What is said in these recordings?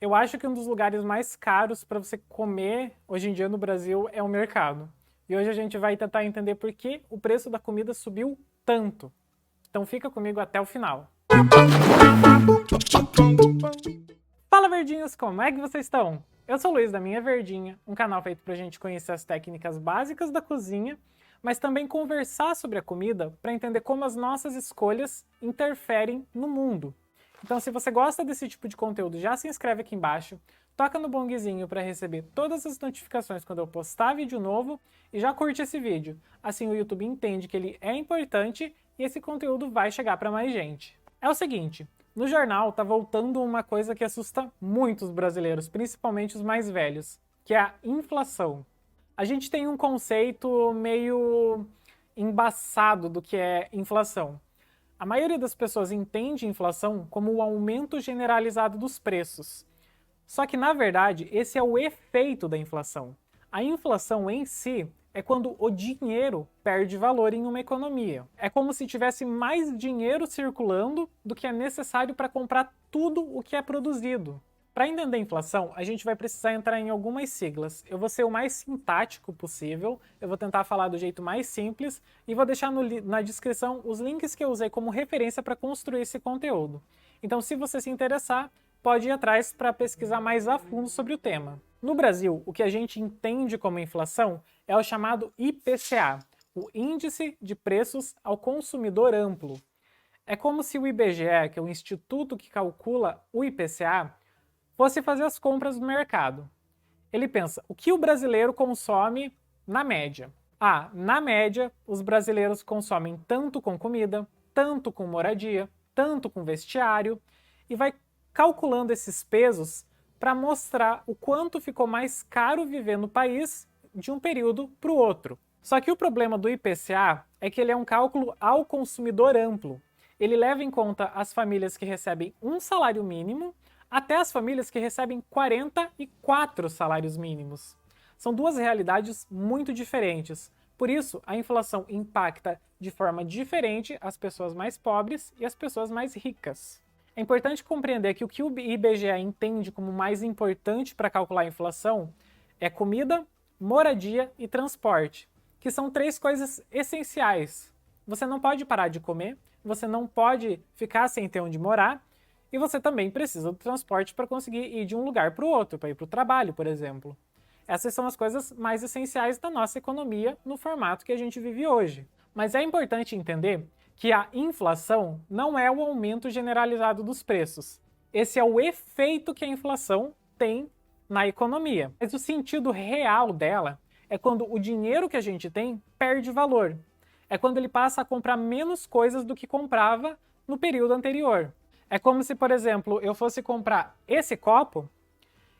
Eu acho que um dos lugares mais caros para você comer hoje em dia no Brasil é o mercado. E hoje a gente vai tentar entender por que o preço da comida subiu tanto. Então fica comigo até o final. Fala verdinhos, como é que vocês estão? Eu sou o Luiz da Minha Verdinha, um canal feito pra gente conhecer as técnicas básicas da cozinha, mas também conversar sobre a comida para entender como as nossas escolhas interferem no mundo. Então, se você gosta desse tipo de conteúdo, já se inscreve aqui embaixo, toca no bongzinho para receber todas as notificações quando eu postar vídeo novo e já curte esse vídeo. Assim o YouTube entende que ele é importante e esse conteúdo vai chegar para mais gente. É o seguinte, no jornal tá voltando uma coisa que assusta muitos brasileiros, principalmente os mais velhos, que é a inflação. A gente tem um conceito meio embaçado do que é inflação. A maioria das pessoas entende inflação como o aumento generalizado dos preços. Só que, na verdade, esse é o efeito da inflação. A inflação em si é quando o dinheiro perde valor em uma economia. É como se tivesse mais dinheiro circulando do que é necessário para comprar tudo o que é produzido. Para entender a inflação, a gente vai precisar entrar em algumas siglas. Eu vou ser o mais sintático possível, eu vou tentar falar do jeito mais simples e vou deixar na descrição os links que eu usei como referência para construir esse conteúdo. Então, se você se interessar, pode ir atrás para pesquisar mais a fundo sobre o tema. No Brasil, o que a gente entende como inflação é o chamado IPCA, o Índice de Preços ao Consumidor Amplo. É como se o IBGE, que é o instituto que calcula o IPCA, fosse fazer as compras no mercado. Ele pensa, o que o brasileiro consome na média? Ah, na média, os brasileiros consomem tanto com comida, tanto com moradia, tanto com vestiário, e vai calculando esses pesos para mostrar o quanto ficou mais caro viver no país de um período para o outro. Só que o problema do IPCA é que ele é um cálculo ao consumidor amplo. Ele leva em conta as famílias que recebem um salário mínimo até as famílias que recebem 44 salários mínimos. São duas realidades muito diferentes. Por isso, a inflação impacta de forma diferente as pessoas mais pobres e as pessoas mais ricas. É importante compreender que o o IBGE entende como mais importante para calcular a inflação é comida, moradia e transporte, que são três coisas essenciais. Você não pode parar de comer, você não pode ficar sem ter onde morar, e você também precisa do transporte para conseguir ir de um lugar para o outro, para ir para o trabalho, por exemplo. Essas são as coisas mais essenciais da nossa economia no formato que a gente vive hoje. Mas é importante entender que a inflação não é o aumento generalizado dos preços. Esse é o efeito que a inflação tem na economia. Mas o sentido real dela é quando o dinheiro que a gente tem perde valor. É quando ele passa a comprar menos coisas do que comprava no período anterior. É como se, por exemplo, eu fosse comprar esse copo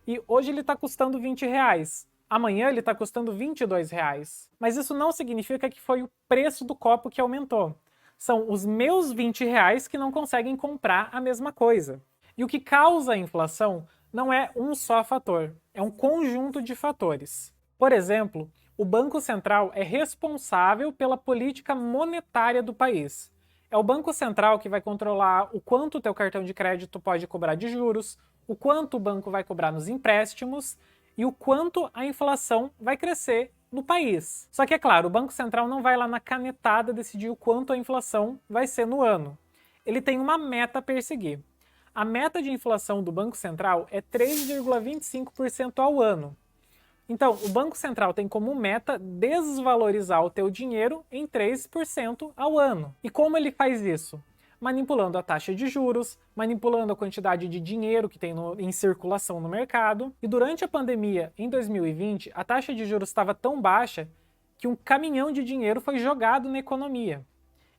e hoje ele está custando 20 reais. Amanhã ele está custando 22 reais. Mas isso não significa que foi o preço do copo que aumentou. São os meus 20 reais que não conseguem comprar a mesma coisa. E o que causa a inflação não é um só fator, é um conjunto de fatores. Por exemplo, o Banco Central é responsável pela política monetária do país. É o Banco Central que vai controlar o quanto o teu cartão de crédito pode cobrar de juros, o quanto o banco vai cobrar nos empréstimos e o quanto a inflação vai crescer no país. Só que é claro, o Banco Central não vai lá na canetada decidir o quanto a inflação vai ser no ano. Ele tem uma meta a perseguir. A meta de inflação do Banco Central é 3,25% ao ano. Então, o Banco Central tem como meta desvalorizar o teu dinheiro em 3% ao ano. E como ele faz isso? Manipulando a taxa de juros, manipulando a quantidade de dinheiro que tem em circulação no mercado. E durante a pandemia, em 2020, a taxa de juros estava tão baixa que um caminhão de dinheiro foi jogado na economia.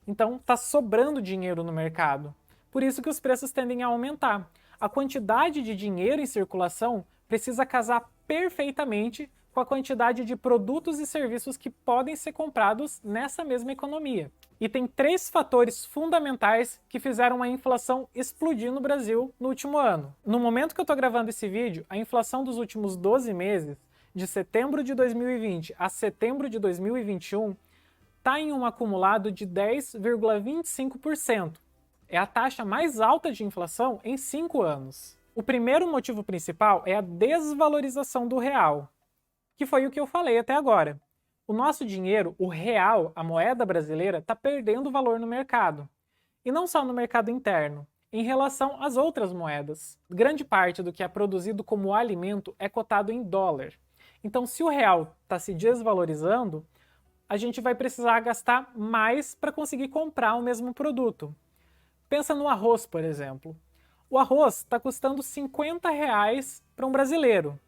Então, está sobrando dinheiro no mercado. Por isso que os preços tendem a aumentar. A quantidade de dinheiro em circulação precisa casar perfeitamente com a quantidade de produtos e serviços que podem ser comprados nessa mesma economia. E tem três fatores fundamentais que fizeram a inflação explodir no Brasil no último ano. No momento que eu estou gravando esse vídeo, a inflação dos últimos 12 meses, de setembro de 2020 a setembro de 2021, está em um acumulado de 10,25%. É a taxa mais alta de inflação em 5 anos. O primeiro motivo principal é a desvalorização do real, que foi o que eu falei até agora. O nosso dinheiro, o real, a moeda brasileira, está perdendo valor no mercado. E não só no mercado interno, em relação às outras moedas. Grande parte do que é produzido como alimento é cotado em dólar. Então, se o real está se desvalorizando, a gente vai precisar gastar mais para conseguir comprar o mesmo produto. Pensa no arroz, por exemplo. O arroz está custando R$ 50 para um brasileiro.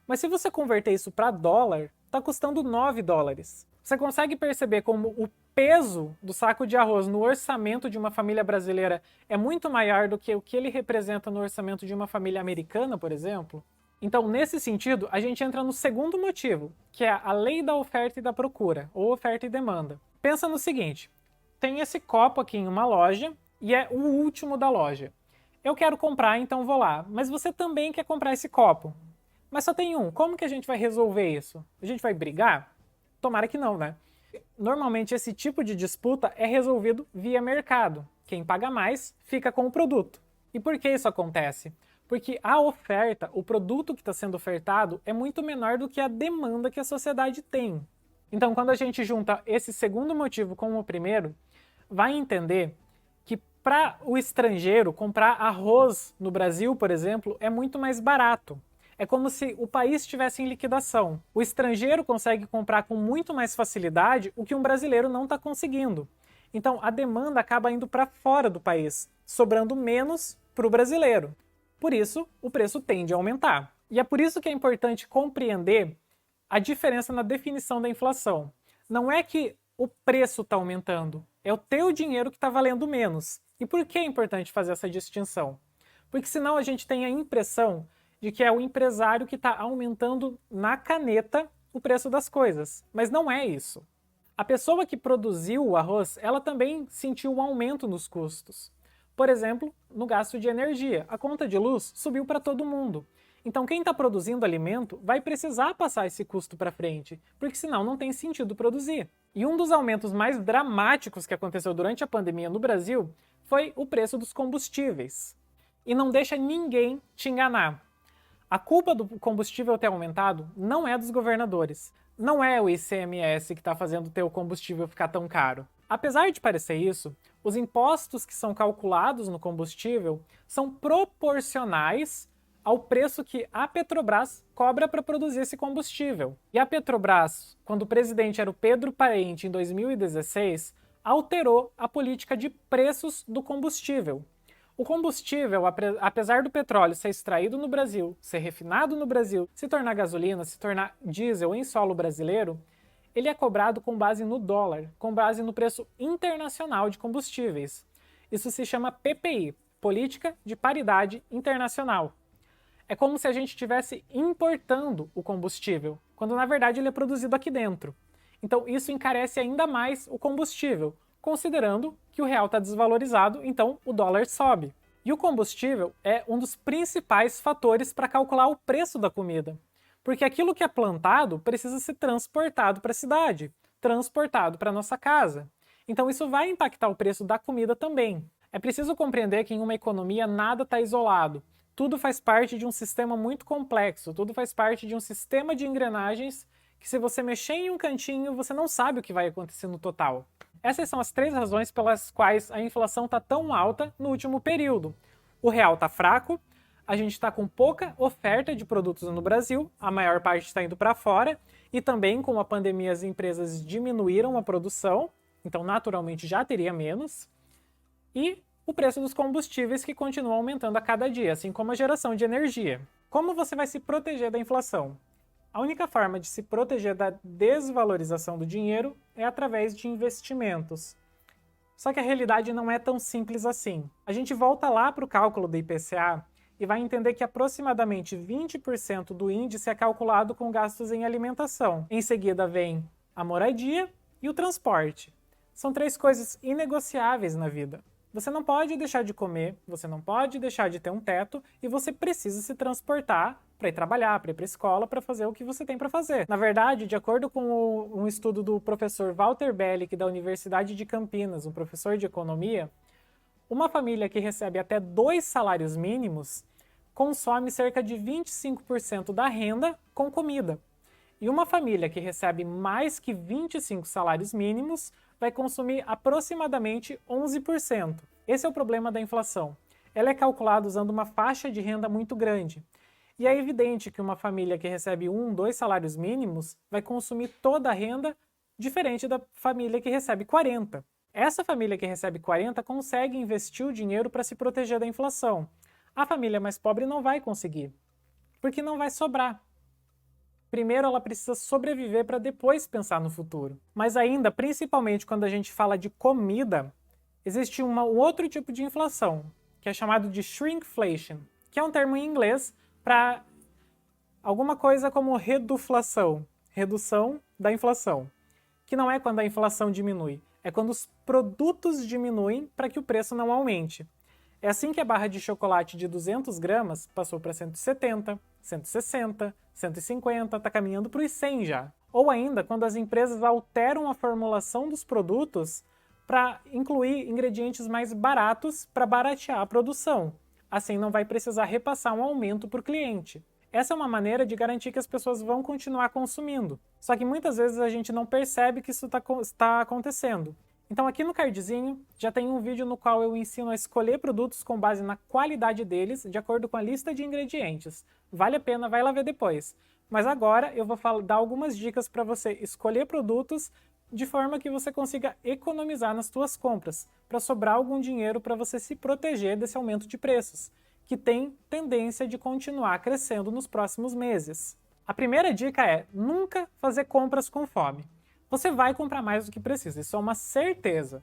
Mas se você converter isso para dólar, está custando $9. Você consegue perceber como o peso do saco de arroz no orçamento de uma família brasileira é muito maior do que o que ele representa no orçamento de uma família americana, por exemplo? Então, nesse sentido, a gente entra no segundo motivo, que é a lei da oferta e da procura, ou oferta e demanda. Pensa no seguinte, tem esse copo aqui em uma loja e é o último da loja. Eu quero comprar, então vou lá, mas você também quer comprar esse copo. Mas só tem um, como que a gente vai resolver isso? A gente vai brigar? Tomara que não, né? Normalmente esse tipo de disputa é resolvido via mercado. Quem paga mais fica com o produto. E por que isso acontece? Porque a oferta, o produto que está sendo ofertado, é muito menor do que a demanda que a sociedade tem. Então, quando a gente junta esse segundo motivo com o primeiro, vai entender que para o estrangeiro comprar arroz no Brasil, por exemplo, é muito mais barato. É como se o país estivesse em liquidação. O estrangeiro consegue comprar com muito mais facilidade o que um brasileiro não está conseguindo. Então, a demanda acaba indo para fora do país, sobrando menos para o brasileiro. Por isso, o preço tende a aumentar. E é por isso que é importante compreender a diferença na definição da inflação. Não é que o preço está aumentando, é o teu dinheiro que está valendo menos. E por que é importante fazer essa distinção? Porque senão a gente tem a impressão de que é o empresário que está aumentando na caneta o preço das coisas. Mas não é isso. A pessoa que produziu o arroz, ela também sentiu um aumento nos custos. Por exemplo, no gasto de energia. A conta de luz subiu para todo mundo. Então quem está produzindo alimento vai precisar passar esse custo para frente, porque senão não tem sentido produzir. E um dos aumentos mais dramáticos que aconteceu durante a pandemia no Brasil foi o preço dos combustíveis. E não deixa ninguém te enganar. A culpa do combustível ter aumentado não é dos governadores. Não é o ICMS que está fazendo o teu combustível ficar tão caro. Apesar de parecer isso, os impostos que são calculados no combustível são proporcionais ao preço que a Petrobras cobra para produzir esse combustível. E a Petrobras, quando o presidente era o Pedro Parente em 2016, alterou a política de preços do combustível. O combustível, apesar do petróleo ser extraído no Brasil, ser refinado no Brasil, se tornar gasolina, se tornar diesel em solo brasileiro, ele é cobrado com base no dólar, com base no preço internacional de combustíveis. Isso se chama PPI, Política de Paridade Internacional. É como se a gente estivesse importando o combustível, quando na verdade ele é produzido aqui dentro. Então isso encarece ainda mais o combustível, considerando que o real está desvalorizado, então o dólar sobe. E o combustível é um dos principais fatores para calcular o preço da comida, porque aquilo que é plantado precisa ser transportado para a cidade, transportado para a nossa casa. Então isso vai impactar o preço da comida também. É preciso compreender que em uma economia nada está isolado. Tudo faz parte de um sistema muito complexo, tudo faz parte de um sistema de engrenagens que se você mexer em um cantinho, você não sabe o que vai acontecer no total. Essas são as 3 razões pelas quais a inflação está tão alta no último período. O real está fraco, a gente está com pouca oferta de produtos no Brasil, a maior parte está indo para fora, e também com a pandemia as empresas diminuíram a produção, então naturalmente já teria menos, e o preço dos combustíveis que continua aumentando a cada dia, assim como a geração de energia. Como você vai se proteger da inflação? A única forma de se proteger da desvalorização do dinheiro é através de investimentos. Só que a realidade não é tão simples assim. A gente volta lá para o cálculo do IPCA e vai entender que aproximadamente 20% do índice é calculado com gastos em alimentação. Em seguida vem a moradia e o transporte. São 3 coisas inegociáveis na vida. Você não pode deixar de comer, você não pode deixar de ter um teto e você precisa se transportar para ir trabalhar, para ir para a escola, para fazer o que você tem para fazer. Na verdade, de acordo com um estudo do professor Walter Bellick da Universidade de Campinas, um professor de economia, uma família que recebe até 2 salários mínimos consome cerca de 25% da renda com comida. E uma família que recebe mais que 25 salários mínimos vai consumir aproximadamente 11%. Esse é o problema da inflação. Ela é calculada usando uma faixa de renda muito grande. E é evidente que uma família que recebe 2 salários mínimos vai consumir toda a renda, diferente da família que recebe 40. Essa família que recebe 40 consegue investir o dinheiro para se proteger da inflação. A família mais pobre não vai conseguir, porque não vai sobrar. Primeiro ela precisa sobreviver para depois pensar no futuro. Mas ainda, principalmente quando a gente fala de comida, existe um outro tipo de inflação, que é chamado de shrinkflation, que é um termo em inglês para alguma coisa como reduflação, redução da inflação, que não é quando a inflação diminui, é quando os produtos diminuem para que o preço não aumente. É assim que a barra de chocolate de 200 gramas passou para 170, 160, 150, está caminhando para os 100 já. Ou ainda quando as empresas alteram a formulação dos produtos para incluir ingredientes mais baratos para baratear a produção. Assim não vai precisar repassar um aumento para o cliente. Essa é uma maneira de garantir que as pessoas vão continuar consumindo. Só que muitas vezes a gente não percebe que isso está acontecendo. Então aqui no cardzinho já tem um vídeo no qual eu ensino a escolher produtos com base na qualidade deles, de acordo com a lista de ingredientes. Vale a pena, vai lá ver depois. Mas agora eu vou dar algumas dicas para você escolher produtos de forma que você consiga economizar nas suas compras, para sobrar algum dinheiro para você se proteger desse aumento de preços, que tem tendência de continuar crescendo nos próximos meses. A primeira dica é nunca fazer compras com fome. Você vai comprar mais do que precisa, isso é uma certeza.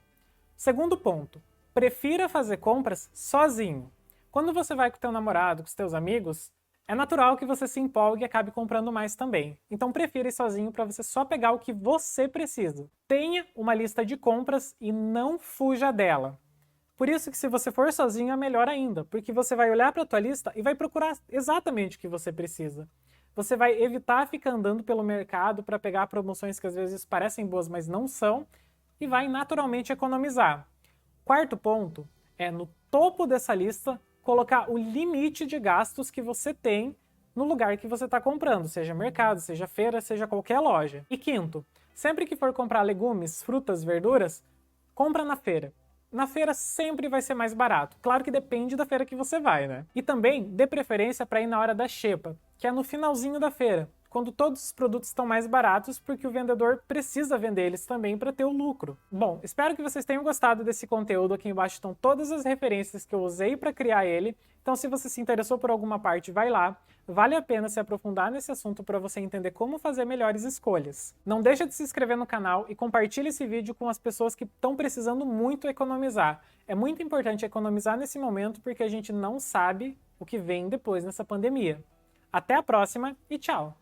Segundo ponto, prefira fazer compras sozinho. Quando você vai com o teu namorado, com os teus amigos, é natural que você se empolgue e acabe comprando mais também. Então prefira ir sozinho para você só pegar o que você precisa. Tenha uma lista de compras e não fuja dela. Por isso que se você for sozinho é melhor ainda, porque você vai olhar para a tua lista e vai procurar exatamente o que você precisa. Você vai evitar ficar andando pelo mercado para pegar promoções que às vezes parecem boas, mas não são, e vai naturalmente economizar. Quarto ponto é, no topo dessa lista, colocar o limite de gastos que você tem no lugar que você está comprando, seja mercado, seja feira, seja qualquer loja. E quinto, sempre que for comprar legumes, frutas, verduras, compra na feira. Na feira sempre vai ser mais barato. Claro que depende da feira que você vai, né? E também dê preferência para ir na hora da xepa, que é no finalzinho da feira, quando todos os produtos estão mais baratos, porque o vendedor precisa vender eles também para ter o lucro. Bom, espero que vocês tenham gostado desse conteúdo. Aqui embaixo estão todas as referências que eu usei para criar ele. Então se você se interessou por alguma parte, vai lá. Vale a pena se aprofundar nesse assunto para você entender como fazer melhores escolhas. Não deixa de se inscrever no canal e compartilhe esse vídeo com as pessoas que estão precisando muito economizar. É muito importante economizar nesse momento porque a gente não sabe o que vem depois nessa pandemia. Até a próxima e tchau!